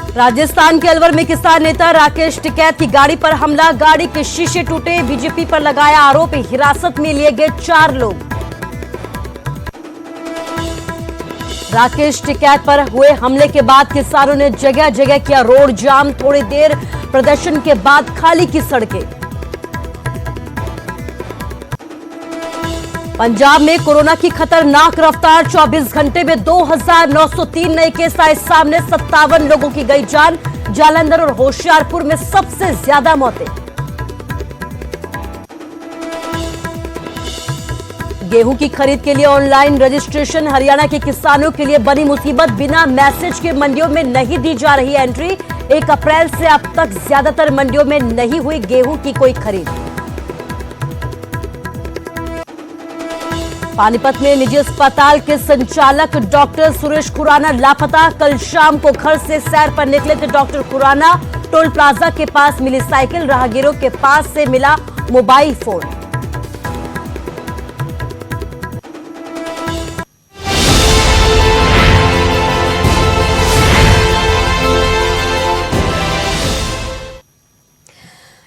राजस्थान के अलवर में किसान नेता राकेश टिकैत की गाड़ी पर हमला, गाड़ी के शीशे टूटे, बीजेपी पर लगाया आरोप, हिरासत में लिए गए 4 लोग। राकेश टिकैत पर हुए हमले के बाद किसानों ने जगह जगह किया रोड जाम, थोड़ी देर प्रदर्शन के बाद खाली की सड़कें। पंजाब में कोरोना की खतरनाक रफ्तार, 24 घंटे में 2903 नए केस आए सामने, 57 लोगों की गई जान। जालंधर और होशियारपुर में सबसे ज्यादा मौतें। गेहूं की खरीद के लिए ऑनलाइन रजिस्ट्रेशन, हरियाणा के किसानों के लिए बनी मुसीबत, बिना मैसेज के मंडियों में नहीं दी जा रही एंट्री। 1 अप्रैल से अब तक ज्यादातर मंडियों में नहीं हुई गेहूं की कोई खरीद। पानीपत में निजी अस्पताल के संचालक डॉक्टर सुरेश खुराना लापता, कल शाम को घर से सैर पर निकले थे डॉक्टर खुराना। टोल प्लाजा के पास मिली साइकिल, राहगीरों के पास से मिला मोबाइल फोन।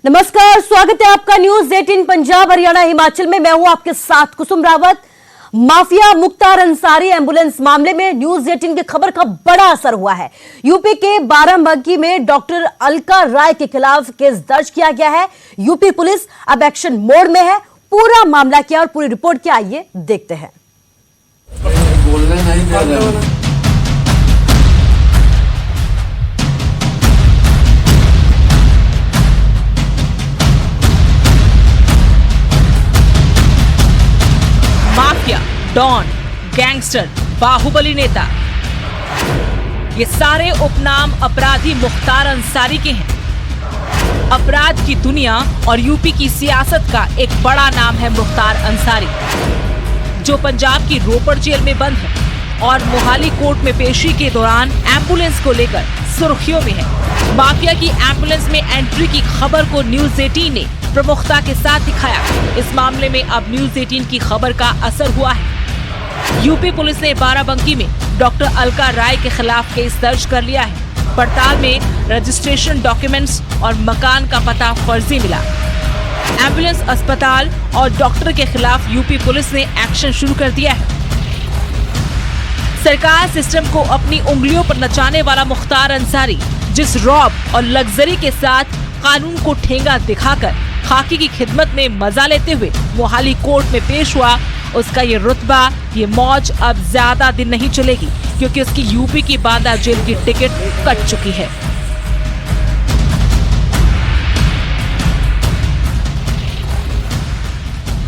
नमस्कार, स्वागत है आपका न्यूज 18 पंजाब हरियाणा हिमाचल में। मैं हूं आपके साथ कुसुम रावत। माफिया मुख्तार अंसारी एम्बुलेंस मामले में न्यूज 18 की खबर का बड़ा असर हुआ है। यूपी के बाराबंकी में डॉक्टर अलका राय के खिलाफ केस दर्ज किया गया है। यूपी पुलिस अब एक्शन मोड में है। पूरा मामला क्या और पूरी रिपोर्ट क्या, आइए देखते हैं। बोलने नहीं दे रहे। माफिया, डॉन, गैंगस्टर, बाहुबली नेता, ये सारे उपनाम अपराधी मुख्तार अंसारी के हैं। अपराध की दुनिया और यूपी की सियासत का एक बड़ा नाम है मुख्तार अंसारी, जो पंजाब की रोपड़ जेल में बंद है और मोहाली कोर्ट में पेशी के दौरान एम्बुलेंस को लेकर सुर्खियों में है। माफिया की एम्बुलेंस में एंट्री की खबर को न्यूज 18 ने प्रमुखता के साथ दिखाया। इस मामले में अब न्यूज 18 की खबर का असर हुआ है। यूपी पुलिस ने बाराबंकी में डॉक्टर अलका राय के खिलाफ केस दर्ज कर लिया है। पड़ताल में रजिस्ट्रेशन डॉक्यूमेंट्स और मकान का पता फर्जी मिला। एम्बुलेंस, अस्पताल और डॉक्टर के खिलाफ यूपी पुलिस ने एक्शन शुरू कर दिया है। सरकार सिस्टम को अपनी उंगलियों पर नचाने वाला मुख्तार अंसारी, जिस रौब और लग्जरी के साथ कानून को ठेंगा दिखाकर खाकी की खिदमत में मजा लेते हुए मोहाली कोर्ट में पेश हुआ, उसका ये रुतबा, ये मौज अब ज्यादा दिन नहीं चलेगी, क्योंकि उसकी यूपी की बांदा जेल की टिकट कट चुकी है।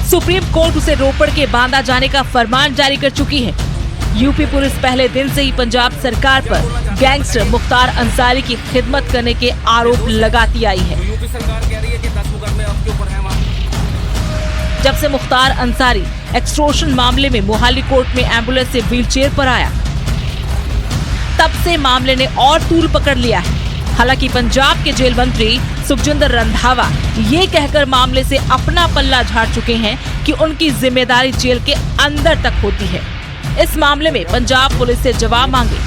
सुप्रीम कोर्ट उसे रोपड़ के बांदा जाने का फरमान जारी कर चुकी है। यूपी पुलिस पहले दिन से ही पंजाब सरकार पर गैंगस्टर मुख्तार अंसारी की खिदमत करने के आरोप लगाती आई है। यूपी सरकार कह रही है कि 10 मुकदमे आपके ऊपर हैं। जब से मुख्तार अंसारी एक्सटॉर्शन मामले में मोहाली कोर्ट में एम्बुलेंस से व्हीलचेयर पर आया, तब से मामले ने और तूल पकड़ लिया है। हालांकि पंजाब के जेल मंत्री सुखजिंदर रंधावा ये कहकर मामले से अपना पल्ला झाड़ चुके हैं कि उनकी जिम्मेदारी जेल के अंदर तक होती है। इस मामले में पंजाब पुलिस से जवाब मांगे।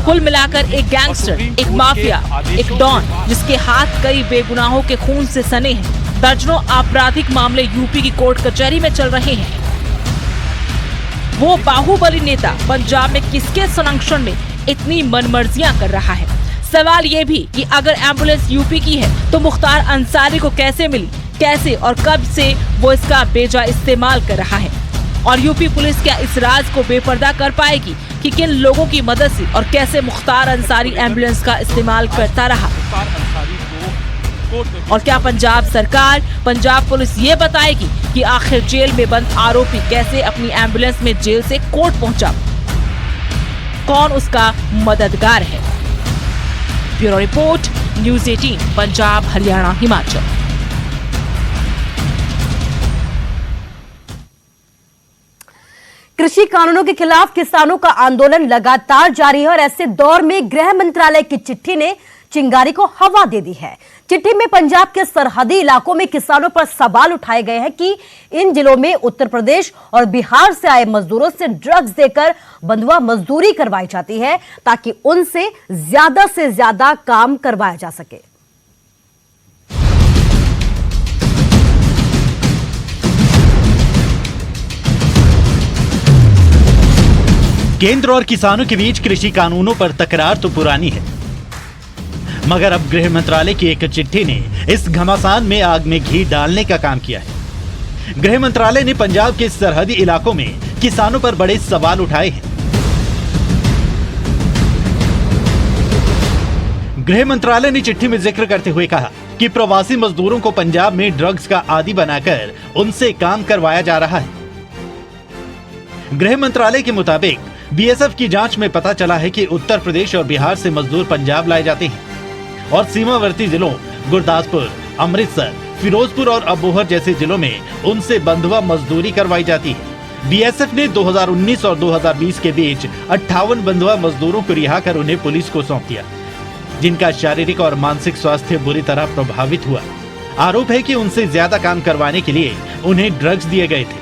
कुल मिलाकर एक गैंगस्टर, एक माफिया, एक डॉन, जिसके हाथ कई बेगुनाहों के खून से सने हैं। दर्जनों आपराधिक मामले यूपी की कोर्ट कचहरी में चल रहे हैं। वो बाहुबली नेता पंजाब में किसके संरक्षण में इतनी मनमर्जियां कर रहा है? सवाल ये भी कि अगर एम्बुलेंस यूपी की है तो मुख्तार अंसारी को कैसे मिली, कैसे और कब से वो इसका बेजा इस्तेमाल कर रहा है? और यूपी पुलिस क्या इस राज को बेपर्दा कर पाएगी कि किन लोगों की मदद से और कैसे मुख्तार अंसारी एम्बुलेंस का इस्तेमाल करता रहा? और क्या पंजाब सरकार, पंजाब पुलिस ये बताएगी कि आखिर जेल में बंद आरोपी कैसे अपनी एम्बुलेंस में जेल से कोर्ट पहुंचा? कौन उसका मददगार है? Bureau report, news 18 Punjab Haryana Himachal. कृषि कानूनों के खिलाफ किसानों का आंदोलन लगातार जारी है और ऐसे दौर में गृह मंत्रालय की चिट्ठी ने चिंगारी को हवा दे दी है। चिट्ठी में पंजाब के सरहदी इलाकों में किसानों पर सवाल उठाए गए हैं कि इन जिलों में उत्तर प्रदेश और बिहार से आए मजदूरों से ड्रग्स देकर बंधुआ मजदूरी करवाई जाती है ताकि उनसे ज्यादा काम करवाया जा सके। केंद्र और किसानों के बीच कृषि कानूनों पर तकरार तो पुरानी है, मगर अब गृह मंत्रालय की एक चिट्ठी ने इस घमासान में आग में घी डालने का काम किया है। गृह मंत्रालय ने पंजाब के सरहदी इलाकों में किसानों पर बड़े सवाल उठाए हैं। गृह मंत्रालय ने चिट्ठी में जिक्र करते हुए कहा कि प्रवासी मजदूरों को पंजाब में ड्रग्स का आदी बनाकर उनसे काम करवाया जा रहा है। गृह मंत्रालय के मुताबिक बीएसएफ की जांच में पता चला है कि उत्तर प्रदेश और बिहार से मजदूर पंजाब लाए जाते हैं और सीमावर्ती जिलों गुरदासपुर, अमृतसर, फिरोजपुर और अबोहर जैसे जिलों में उनसे बंधुआ मजदूरी करवाई जाती है। बीएसएफ ने 2019 और 2020 के बीच 58 बंधुआ मजदूरों को रिहा कर उन्हें पुलिस को सौंप दिया, जिनका शारीरिक और मानसिक स्वास्थ्य बुरी तरह प्रभावित हुआ। आरोप है कि उनसे ज्यादा काम करवाने के लिए उन्हें ड्रग्स दिए गए थे।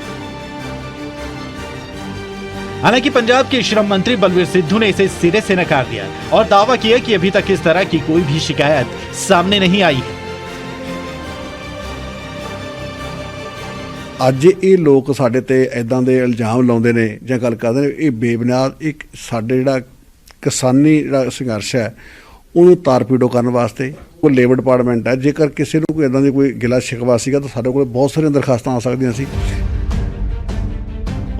हालांकि पंजाब के श्रम मंत्री बलवीर सिद्धू ने इसे सिरे से नकार दिया और दावा किया कि अभी तक इस तरह की कोई भी शिकायत सामने नहीं आई है। ਅੱਜ ਇਹ ਲੋਕ ਸਾਡੇ ਤੇ ਇਦਾਂ ਦੇ ਇਲਜ਼ਾਮ ਲਾਉਂਦੇ ਨੇ ਜਾਂ ਗੱਲ ਕਰਦੇ ਨੇ, ਇਹ ਬੇਬੁਨਿਆਦ ਇੱਕ ਸਾਡੇ ਜਿਹੜਾ ਕਿਸਾਨੀ ਜਿਹੜਾ ਸੰਘਰਸ਼ ਹੈ ਉਹਨੂੰ ਤਾਰਪੀੜੋ ਕਰਨ ਵਾਸਤੇ ਕੋਈ ਲੇਬਰ ਡਿਪਾਰਟਮੈਂਟ ਹੈ। ਜੇਕਰ ਕਿਸੇ ਨੂੰ ਕੋਈ ਇਦਾਂ ਦੀ ਕੋਈ ਗਿਲਾ ਸ਼ਿਕਵਾ ਸੀਗਾ ਤਾਂ ਸਾਡੇ ਕੋਲ ਬਹੁਤ ਸਾਰੀਆਂ ਦਰਖਾਸਤਾਂ ਆ ਸਕਦੀਆਂ ਸੀ।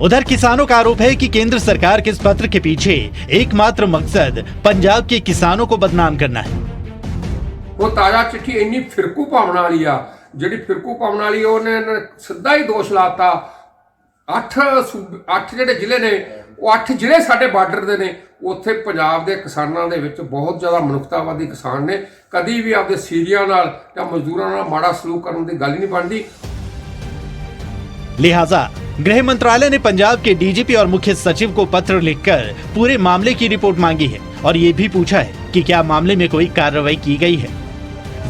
उधर किसानों का आरोप है कि केंद्र सरकार के इस पत्र के पीछे एकमात्र मकसद पंजाब के किसानों को बदनाम करना है। वो ताजा चिट्ठी इन्नी फिरकू भावना वाली आ, जिहड़ी फिरकू भावना वाली ਉਹਨੇ ਸਿੱਧਾ ਹੀ ਦੋਸ਼ ਲਾਤਾ। 8 ਜਿਹੜੇ ਜ਼ਿਲ੍ਹੇ ਨੇ ਉਹ 8 ਜ਼ਿਲ੍ਹੇ ਸਾਡੇ ਬਾਰਡਰ ਦੇ ਨੇ। ਉੱਥੇ ਪੰਜਾਬ ਦੇ ਕਿਸਾਨਾਂ ਦੇ ਵਿੱਚ ਬਹੁਤ ਜ਼ਿਆਦਾ ਮਨੁੱਖਤਾਵਾਦੀ ਕਿਸਾਨ ਨੇ। ਕਦੀ ਵੀ ਆਪਦੇ ਸੀਰੀਆਂ ਨਾਲ ਜਾਂ ਮਜ਼ਦੂਰਾਂ ਨਾਲ ਮਾੜਾ ਸਲੂਕ ਕਰਨ ਦੀ ਗੱਲ ਹੀ ਨਹੀਂ ਬਣਦੀ। लिहाजा गृह मंत्रालय ने पंजाब के डीजीपी और मुख्य सचिव को पत्र लिखकर पूरे मामले की रिपोर्ट मांगी है और ये भी पूछा है कि क्या मामले में कोई कार्रवाई की गई है।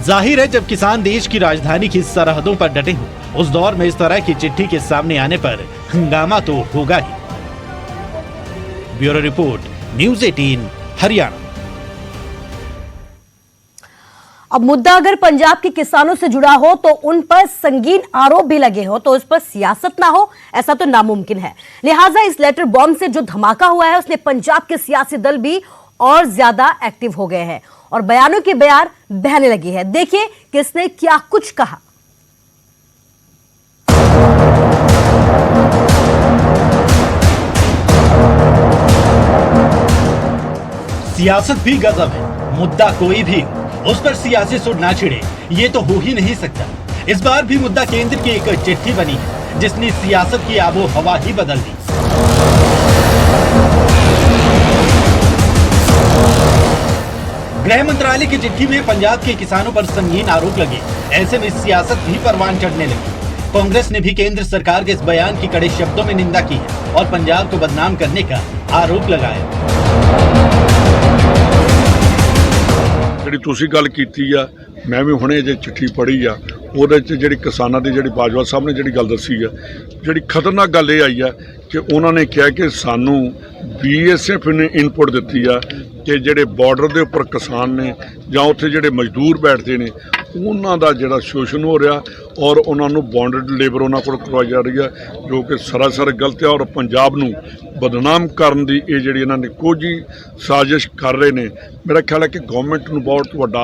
जाहिर है जब किसान देश की राजधानी की सरहदों पर डटे हों, उस दौर में इस तरह की चिट्ठी के सामने आने पर हंगामा तो होगा ही। Bureau report, news 18 Haryana. अब मुद्दा अगर पंजाब के किसानों से जुड़ा हो तो उन पर संगीन आरोप भी लगे हो तो उस पर सियासत ना हो, ऐसा तो नामुमकिन है। लिहाजा इस लेटर बॉम्ब से जो धमाका हुआ है उसने पंजाब के सियासी दल भी और ज्यादा एक्टिव हो गए हैं और बयानों की बयार बहने लगी है। देखिए किसने क्या कुछ कहा। सियासत भी गजब है, मुद्दा कोई भी उस पर सियासी सुर ना छिड़े, ये तो हो ही नहीं सकता। इस बार भी मुद्दा केंद्र की एक चिट्ठी बनी है जिसने सियासत की आबो हवा ही बदल दी। गृह मंत्रालय की चिट्ठी में पंजाब के किसानों पर संगीन आरोप लगे। ऐसे में सियासत भी परवान चढ़ने लगी। कांग्रेस ने भी केंद्र सरकार के इस बयान की कड़े शब्दों में निंदा की है और पंजाब को बदनाम करने का आरोप लगाया। ਜਿਹੜੀ ਤੁਸੀਂ ਗੱਲ ਕੀਤੀ ਆ, ਮੈਂ ਵੀ ਹੁਣੇ ਜੇ ਚਿੱਠੀ ਪੜ੍ਹੀ ਆ, ਉਹਦੇ 'ਚ ਜਿਹੜੀ ਕਿਸਾਨਾਂ ਦੀ ਜਿਹੜੀ ਬਾਜਵਾ ਸਾਹਿਬ ਨੇ ਜਿਹੜੀ ਗੱਲ ਦੱਸੀ ਆ, ਜਿਹੜੀ ਖਤਰਨਾਕ ਗੱਲ ਇਹ ਆਈ ਆ ਕਿ ਉਹਨਾਂ ਨੇ ਕਿਹਾ ਕਿ ਸਾਨੂੰ BSF ਨੇ ਇਨਪੁਟ ਦਿੱਤੀ ਆ ਕਿ ਜਿਹੜੇ ਬਾਰਡਰ ਦੇ ਉੱਪਰ ਕਿਸਾਨ ਨੇ ਜਾਂ ਉੱਥੇ ਜਿਹੜੇ ਮਜ਼ਦੂਰ ਬੈਠਦੇ ਨੇ ਉਹਨਾਂ ਦਾ ਜਿਹੜਾ ਸ਼ੋਸ਼ਣ ਹੋ ਰਿਹਾ ਔਰ ਉਹਨਾਂ ਨੂੰ ਬੌਂਡਡ ਲੇਬਰ ਉਹਨਾਂ ਕੋਲ ਕਰਵਾਈ ਜਾ ਰਹੀ ਆ, ਜੋ ਕਿ ਸਰਾਸਰ ਗਲਤ ਹੈ ਔਰ ਪੰਜਾਬ ਨੂੰ ਬਦਨਾਮ ਕਰਨ ਦੀ ਇਹ ਜਿਹੜੀ ਇਹਨਾਂ ਨੇ ਕੋਝੀ ਸਾਜ਼ਿਸ਼ ਕਰ ਰਹੇ ਨੇ। ਮੇਰਾ ਖਿਆਲ ਹੈ ਕਿ ਗਵਰਨਮੈਂਟ ਨੂੰ ਬਹੁਤ ਵੱਡਾ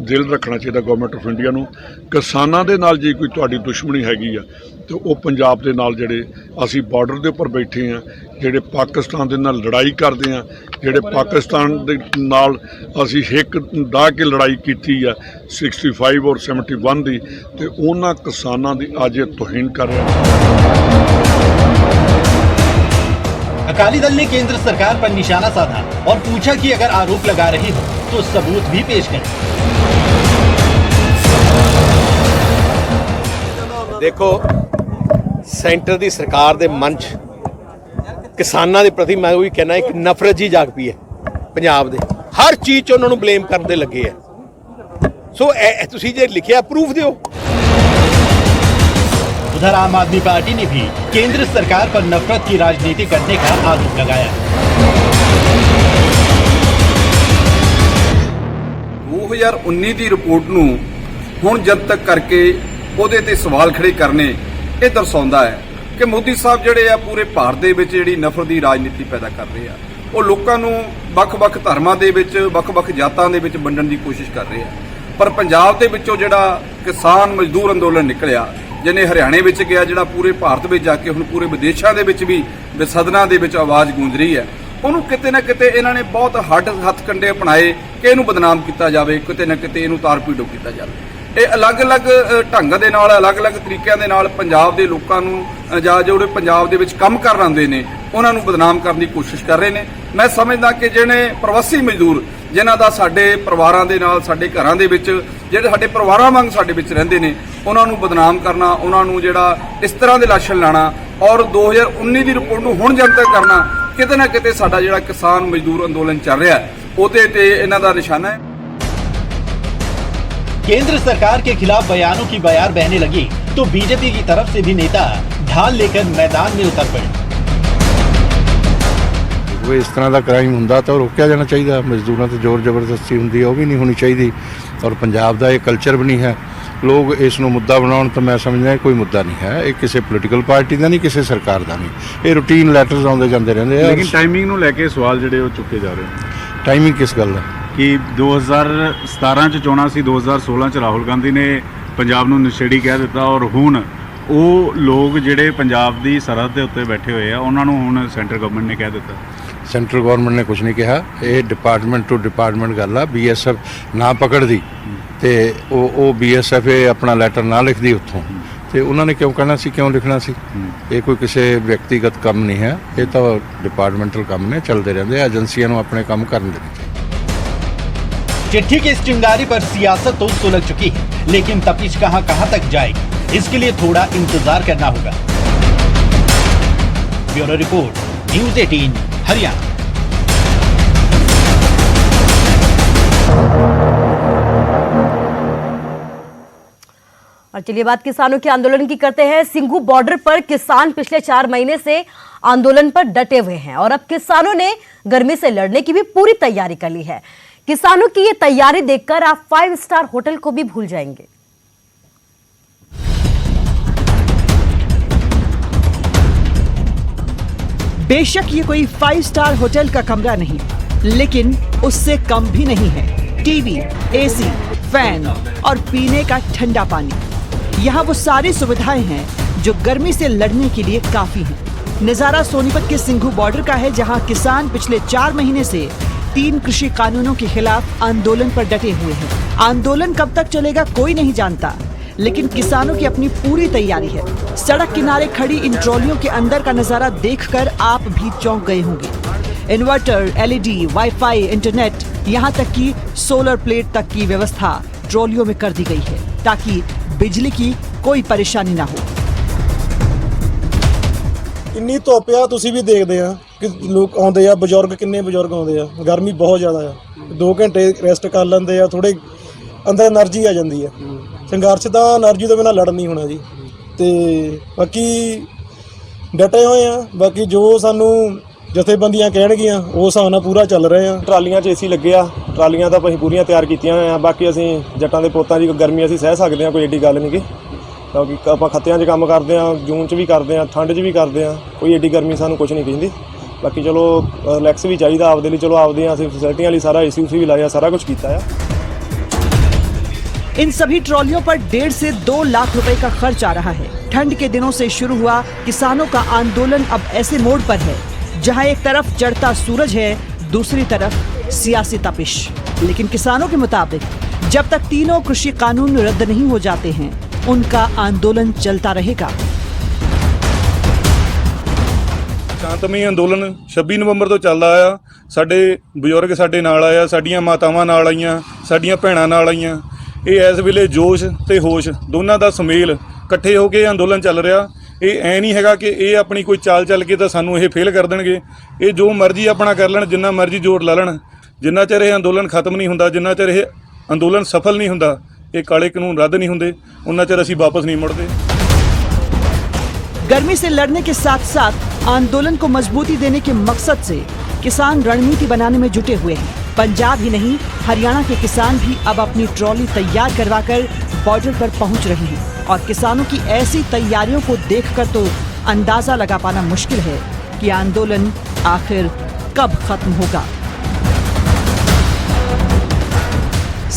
ਦਿਲ ਰੱਖਣਾ ਚਾਹੀਦਾ, ਗਵਰਨਮੈਂਟ ਆਫ ਇੰਡੀਆ ਨੂੰ। ਕਿਸਾਨਾਂ ਦੇ ਨਾਲ ਜੇ ਕੋਈ ਤੁਹਾਡੀ ਦੁਸ਼ਮਣੀ ਹੈਗੀ ਆ ਤੇ ਉਹ ਪੰਜਾਬ ਦੇ ਨਾਲ ਜਿਹੜੇ ਅਸੀਂ ਬਾਰਡਰ ਦੇ ਉੱਪਰ ਬੈਠੇ ਆ, ਜਿਹੜੇ ਪਾਕਿਸਤਾਨ ਦੇ ਨਾਲ ਲੜਾਈ ਕਰਦੇ ਆ, ਜਿਹੜੇ ਪਾਕਿਸਤਾਨ ਦੇ ਨਾਲ ਅਸੀਂ ਹਿੱਕ ਡਾ ਕੇ ਲੜਾਈ ਕੀਤੀ ਆ 65 ਔਰ 71 ਦੀ, ਤੇ ਉਹਨਾਂ ਕਿਸਾਨਾਂ ਦੀ ਅੱਜ ਇਹ ਤੋਹੀਨ ਕਰ ਰਿਹਾ। अकाली दल ने केंद्र सरकार पर निशाना साधा और पूछा कि अगर आरोप लगा रही हो तो सबूत भी पेश करें। देखो, सेंटर की सरकार के मन च किसानों के प्रति मैं भी कहना एक नफरत जी जाग पई है। पंजाब दे हर चीज़ च उन्होंने ब्लेम करते लगे है। ਸੋ ਤੁਸੀਂ ਜੇ ਲਿਖਿਆ ਪ੍ਰੂਫ ਦਿਓ। उधर आम आदमी पार्टी ने भी केंद्र सरकार पर नफरत की राजनीति करने का आरोप लगाया। 2019 ਦੀ ਰਿਪੋਰਟ ਨੂੰ ਹੁਣ ਜਨਤਕ ਕਰਕੇ ਉਹਦੇ ਤੇ ਸਵਾਲ ਖੜੇ ਕਰਨੇ ਇਹ ਦਰਸਾਉਂਦਾ ਹੈ ਕਿ ਮੋਦੀ ਸਾਹਿਬ ਜਿਹੜੇ ਆ ਪੂਰੇ ਭਾਰਤ ਦੇ ਵਿੱਚ ਜਿਹੜੀ ਨਫ਼ਰਤ ਦੀ ਰਾਜਨੀਤੀ ਪੈਦਾ ਕਰ ਰਹੇ ਆ। ਉਹ ਲੋਕਾਂ ਨੂੰ ਵੱਖ-ਵੱਖ ਧਰਮਾਂ ਦੇ ਵਿੱਚ ਵੱਖ-ਵੱਖ ਜਾਤਾਂ ਦੇ ਵਿੱਚ ਵੰਡਣ ਦੀ ਕੋਸ਼ਿਸ਼ ਕਰ ਰਹੇ ਆ। ਪਰ ਪੰਜਾਬ ਦੇ ਵਿੱਚੋਂ ਜਿਹੜਾ ਕਿਸਾਨ ਮਜ਼ਦੂਰ ਅੰਦੋਲਨ ਨਿਕਲਿਆ, ਜਿਹਨੇ ਹਰਿਆਣੇ ਵਿੱਚ ਗਿਆ, ਜਿਹੜਾ ਪੂਰੇ ਭਾਰਤ ਵਿੱਚ ਜਾ ਕੇ ਹੁਣ ਪੂਰੇ ਵਿਦੇਸ਼ਾਂ ਦੇ ਵਿੱਚ ਵੀ ਸਦਨਾਂ ਦੇ ਵਿੱਚ ਆਵਾਜ਼ ਗੂੰਜ ਰਹੀ ਹੈ, ਉਹਨੂੰ ਕਿਤੇ ਨਾ ਕਿਤੇ ਇਹਨਾਂ ਨੇ ਬਹੁਤ ਹੱਥ ਕੰਡੇ ਅਪਣਾਏ ਕਿ ਇਹਨੂੰ ਬਦਨਾਮ ਕੀਤਾ ਜਾਵੇ, ਕਿਤੇ ਨਾ ਕਿਤੇ ਇਹਨੂੰ ਤਾਰ-ਪੀੜੋ ਕੀਤਾ ਜਾਵੇ। ਇਹ ਅਲੱਗ-ਅਲੱਗ ਢੰਗ ਦੇ ਨਾਲ, ਅਲੱਗ-ਅਲੱਗ ਤਰੀਕਿਆਂ ਦੇ ਨਾਲ ਪੰਜਾਬ ਦੇ ਲੋਕਾਂ ਨੂੰ ਜਾਂ ਜਿਹੜੇ ਪੰਜਾਬ ਦੇ ਵਿੱਚ ਕੰਮ ਕਰਨ ਆਉਂਦੇ ਨੇ ਉਹਨਾਂ ਨੂੰ ਬਦਨਾਮ ਕਰਨ ਦੀ ਕੋਸ਼ਿਸ਼ ਕਰ ਰਹੇ ਨੇ। ਮੈਂ ਸਮਝਦਾ ਕਿ ਜਿਹੜੇ ਪ੍ਰਵਾਸੀ ਮਜ਼ਦੂਰ ਜਿਨ੍ਹਾਂ ਦਾ ਸਾਡੇ ਪਰਿਵਾਰਾਂ ਦੇ ਨਾਲ, ਸਾਡੇ ਘਰਾਂ ਦੇ ਵਿੱਚ, ਜਿਹੜੇ ਸਾਡੇ ਪਰਿਵਾਰਾਂ ਵਾਂਗ ਸਾਡੇ ਵਿੱਚ ਰਹਿੰਦੇ ਨੇ, ਉਹਨਾਂ ਨੂੰ ਬਦਨਾਮ ਕਰਨਾ, ਉਹਨਾਂ ਨੂੰ ਜਿਹੜਾ ਇਸ ਤਰ੍ਹਾਂ ਦੇ ਲਾਸ਼ਣ ਲਾਣਾ ਔਰ 2019 ਦੀ ਰਿਪੋਰਟ ਨੂੰ ਹੁਣ ਜਨਤਕ ਕਰਨਾ, ਕਿਤੇ ਨਾ ਕਿਤੇ ਸਾਡਾ ਜਿਹੜਾ ਕਿਸਾਨ ਮਜ਼ਦੂਰ ਅੰਦੋਲਨ ਚੱਲ ਰਿਹਾ ਹੈ ਉਹਦੇ ਤੇ ਇਹਨਾਂ ਦਾ ਨਿਸ਼ਾਨਾ ਹੈ। केंद्र सरकार के खिलाफ बयानों की बयार बहने लगी तो बीजेपी की तरफ से भी नेता ढाल लेकर मैदान में उतर पड़े। वो इस तरह का क्राइम ਹੁੰਦਾ ਤਾਂ ਰੋਕਿਆ ਜਾਣਾ ਚਾਹੀਦਾ। ਮਜ਼ਦੂਰਾਂ ਤੇ ਜ਼ੋਰ ਜ਼ਬਰਦਸਤੀ ਹੁੰਦੀ ਹੈ, ਉਹ ਵੀ ਨਹੀਂ ਹੋਣੀ ਚਾਹੀਦੀ। ਔਰ ਪੰਜਾਬ ਦਾ ਇਹ ਕਲਚਰ ਵੀ ਨਹੀਂ ਹੈ। ਲੋਕ ਇਸ ਨੂੰ ਮੁੱਦਾ ਬਣਾਉਣ ਤਾਂ ਮੈਂ ਸਮਝਦਾ ਕੋਈ ਮੁੱਦਾ ਨਹੀਂ ਹੈ। ਇਹ ਕਿਸੇ ਪੋਲੀਟੀਕਲ ਪਾਰਟੀ ਦਾ ਨਹੀਂ, ਕਿਸੇ ਸਰਕਾਰ ਦਾ ਨਹੀਂ। ਇਹ ਰੂਟੀਨ ਲੈਟਰਸ ਆਉਂਦੇ ਜਾਂਦੇ ਰਹਿੰਦੇ ਆ। ਲੇਕਿਨ ਟਾਈਮਿੰਗ ਨੂੰ ਲੈ ਕੇ ਸਵਾਲ ਜਿਹੜੇ ਉਹ ਚੁੱਕੇ ਜਾ ਰਹੇ ਨੇ। ਟਾਈਮਿੰਗ ਕਿਸ ਗੱਲ ਦਾ? ਕਿ 2017 ਚ ਚੋਣਾਂ ਸੀ, 2016 ਚ ਰਾਹੁਲ ਗਾਂਧੀ ਨੇ ਪੰਜਾਬ ਨੂੰ ਨਸ਼ੇੜੀ ਕਹਿ ਦਿੱਤਾ ਔਰ ਹੁਣ ਉਹ ਲੋਕ ਜਿਹੜੇ ਪੰਜਾਬ ਦੀ ਸਰਹੱਦ ਦੇ ਉੱਤੇ ਬੈਠੇ ਹੋਏ ਆ ਉਹਨਾਂ ਨੂੰ ਹੁਣ ਸੈਂਟਰ ਗਵਰਨਮੈਂਟ ਨੇ ਕਹਿ ਦਿੱਤਾ। ਸੈਂਟਰਲ ਗਵਰਨਮੈਂਟ ਨੇ ਕੁਝ ਨਹੀਂ ਕਿਹਾ। ਇਹ ਡਿਪਾਰਟਮੈਂਟ ਟੂ ਡਿਪਾਰਟਮੈਂਟ ਗੱਲ ਆ। BSF ਨਾ ਪਕੜਦੀ ਤੇ ਉਹ BSF ਇਹ ਆਪਣਾ ਲੈਟਰ ਨਾ ਲਿਖਦੀ ਉੱਥੋਂ, ਤੇ ਉਹਨਾਂ ਨੇ ਕਿਉਂ ਕਹਿਣਾ ਸੀ, ਕਿਉਂ ਲਿਖਣਾ ਸੀ? ਇਹ ਕੋਈ ਕਿਸੇ ਵਿਅਕਤੀਗਤ ਕੰਮ ਨਹੀਂ ਹੈ। ਇਹ ਤਾਂ ਡਿਪਾਰਟਮੈਂਟਲ ਕੰਮ ਨੇ, ਚੱਲਦੇ ਰਹਿੰਦੇ ਆ। ਏਜੰਸੀਆਂ ਨੂੰ ਆਪਣੇ ਕੰਮ ਕਰਨ ਦੇਣੇ। चिट्ठी की इस चिंगारी पर सियासत तो सुलग चुकी है, लेकिन तपिश कहां तक जाएगी, इसके लिए थोड़ा इंतजार करना होगा। Bureau report, news 18 Haryana. और चलिए बात किसानों के आंदोलन की करते हैं। सिंघू बॉर्डर पर किसान पिछले 4 महीने से आंदोलन पर डटे हुए हैं और अब किसानों ने गर्मी से लड़ने की भी पूरी तैयारी कर ली है। किसानों की ये तैयारी देखकर आप 5 स्टार होटल को भी भूल जाएंगे। बेशक ये कोई 5 स्टार होटल का कमरा नहीं, लेकिन उससे कम भी नहीं है टीवी, AC, फैन और पीने का ठंडा पानी। यहाँ वो सारी सुविधाएं हैं जो गर्मी से लड़ने के लिए काफी हैं। नजारा सोनीपत के सिंघू बॉर्डर का है, जहाँ किसान पिछले 4 महीने से 3 कृषि कानूनों के खिलाफ आंदोलन पर डटे हुए हैं। आंदोलन कब तक चलेगा कोई नहीं जानता, लेकिन किसानों की अपनी पूरी तैयारी है। सड़क किनारे खड़ी इन ट्रॉलियों के अंदर का नजारा देखकर आप भी चौंक गए होंगे। इन्वर्टर, LED, वाईफाई, इंटरनेट, यहाँ तक कि सोलर प्लेट तक की व्यवस्था ट्रॉलियों में कर दी गई है ताकि बिजली की कोई परेशानी ना हो। ਇੰਨੀ ਧੁੱਪ ਆ, ਤੁਸੀਂ ਵੀ ਦੇਖਦੇ ਆ ਕਿ ਲੋਕ ਆਉਂਦੇ ਆ, ਬਜ਼ੁਰਗ ਕਿੰਨੇ ਬਜ਼ੁਰਗ ਆਉਂਦੇ ਆ। ਗਰਮੀ ਬਹੁਤ ਜ਼ਿਆਦਾ ਆ। 2 ਘੰਟੇ ਰੈਸਟ ਕਰ ਲੈਂਦੇ ਆ, ਥੋੜੇ ਅੰਦਰ એનર્ਜੀ ਆ ਜਾਂਦੀ ਆ। ਸੰਘਰਸ਼ ਤਾਂ એનર્ਜੀ ਤੋਂ ਬਿਨਾਂ ਲੜਨ ਨਹੀਂ ਹੋਣਾ ਜੀ। ਤੇ ਬਾਕੀ ਡਟੇ ਹੋਏ ਆ। ਬਾਕੀ ਜੋ ਸਾਨੂੰ ਜਥੇਬੰਦੀਆਂ ਕਹਿਣਗੀਆਂ ਉਸ ਹਿਸਾਬ ਨਾਲ ਪੂਰਾ ਚੱਲ ਰਹੇ ਆ। ਟਰਾਲੀਆਂ 'ਚ AC ਲੱਗੇ ਆ। ਟਰਾਲੀਆਂ ਤਾਂ ਅਸੀਂ ਪੂਰੀਆਂ ਤਿਆਰ ਕੀਤੀਆਂ ਹੋਈਆਂ। ਬਾਕੀ ਅਸੀਂ ਜੱਟਾਂ ਦੇ ਪੋਤਾਂ ਦੀ ਗਰਮੀ ਅਸੀਂ ਸਹਿ ਸਕਦੇ ਆ, ਕੋਈ ਏਡੀ ਗੱਲ ਨਹੀਂ ਗੀ। ਕਿਉਂਕਿ ਆਪਾਂ ਖੱਤਿਆਂ 'ਚ ਕੰਮ ਕਰਦੇ ਆ, ਜੂਨ 'ਚ ਵੀ ਕਰਦੇ ਆ, ਠੰਡ 'ਚ ਵੀ ਕਰਦੇ ਆ। ਕੋਈ ਏਡੀ ਗਰਮੀ ਸਾਨੂੰ ਕੁਝ ਨਹੀਂ ਕਹਿੰਦੀ। ਬਾਕੀ ਚਲੋ ਰਿਲੈਕਸ ਵੀ ਚਾਹੀਦਾ ਆਪਦੇ ਲਈ। ਚਲੋ ਆਪਦੀਆਂ ਅਸੀਂ ਫੈਸਿਲਿਟੀਆਂ ਲਈ ਸਾਰਾ AC ਵੀ ਲਾਇਆ, ਸਾਰਾ कुछ किया है। इन सभी ट्रॉलियों पर 1.5 से 2 लाख रुपए का खर्च आ रहा है। ठंड के दिनों से शुरू हुआ किसानों का आंदोलन अब ऐसे मोड़ पर है जहां एक तरफ चढ़ता सूरज है, दूसरी तरफ सियासी तपिश। लेकिन किसानों के मुताबिक जब तक तीनों कृषि कानून रद्द नहीं हो जाते हैं, उनका आंदोलन चलता रहेगा। ਸ਼ਾਂਤਮਈ ਅੰਦੋਲਨ 26 ਨਵੰਬਰ ਤੋਂ ਚੱਲਦਾ ਆ। ਸਾਡੇ ਬਜ਼ੁਰਗ ਸਾਡੇ ਨਾਲ ਆਇਆ, ਸਾਡੀਆਂ ਮਾਤਾਵਾਂ ਨਾਲ ਆਈਆਂ, ਸਾਡੀਆਂ ਭੈਣਾਂ ਨਾਲ ਆਈਆਂ। ਇਹ ਇਸ ਵੇਲੇ ਜੋਸ਼ ਤੇ ਹੋਸ਼ ਦੋਨਾਂ ਦਾ ਸੁਮੇਲ ਇਕੱਠੇ ਹੋ ਕੇ ਅੰਦੋਲਨ ਚੱਲ ਰਿਹਾ। ਇਹ ਐ ਨਹੀਂ ਹੈਗਾ ਕਿ ਇਹ ਆਪਣੀ ਕੋਈ ਚਾਲ ਚੱਲ ਕੇ ਤਾਂ ਸਾਨੂੰ ਇਹ ਫੇਲ ਕਰ ਦੇਣਗੇ। ਇਹ ਜੋ ਮਰਜ਼ੀ ਆਪਣਾ ਕਰ ਲੈਣ, ਜਿੰਨਾ ਮਰਜ਼ੀ ਜ਼ੋਰ ਲਾ ਲੈਣ, ਜਿੰਨਾ ਚਿਰ ਇਹ ਅੰਦੋਲਨ ਖਤਮ ਨਹੀਂ ਹੁੰਦਾ, ਜਿੰਨਾ ਚਿਰ ਇਹ ਅੰਦੋਲਨ ਸਫਲ ਨਹੀਂ ਹੁੰਦਾ, ਇਹ ਕਾਲੇ ਕਾਨੂੰਨ ਰੱਦ ਨਹੀਂ ਹੁੰਦੇ, ਉਹਨਾਂ ਚਿਰ ਅਸੀਂ ਵਾਪਸ ਨਹੀਂ ਮੁੜਦੇ। गर्मी से लड़ने के साथ साथ आंदोलन को मजबूती देने के मकसद से किसान रणनीति बनाने में जुटे हुए हैं। पंजाब ही नहीं, हरियाणा के किसान भी अब अपनी ट्रॉली तैयार करवाकर बॉर्डर पर पहुंच रहे हैं और किसानों की ऐसी तैयारियों को देखकर तो अंदाजा लगा पाना मुश्किल है कि आंदोलन आखिर कब खत्म होगा।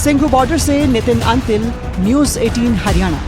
सिंघू बॉर्डर से नितिन अंतिल, न्यूज़ 18 हरियाणा।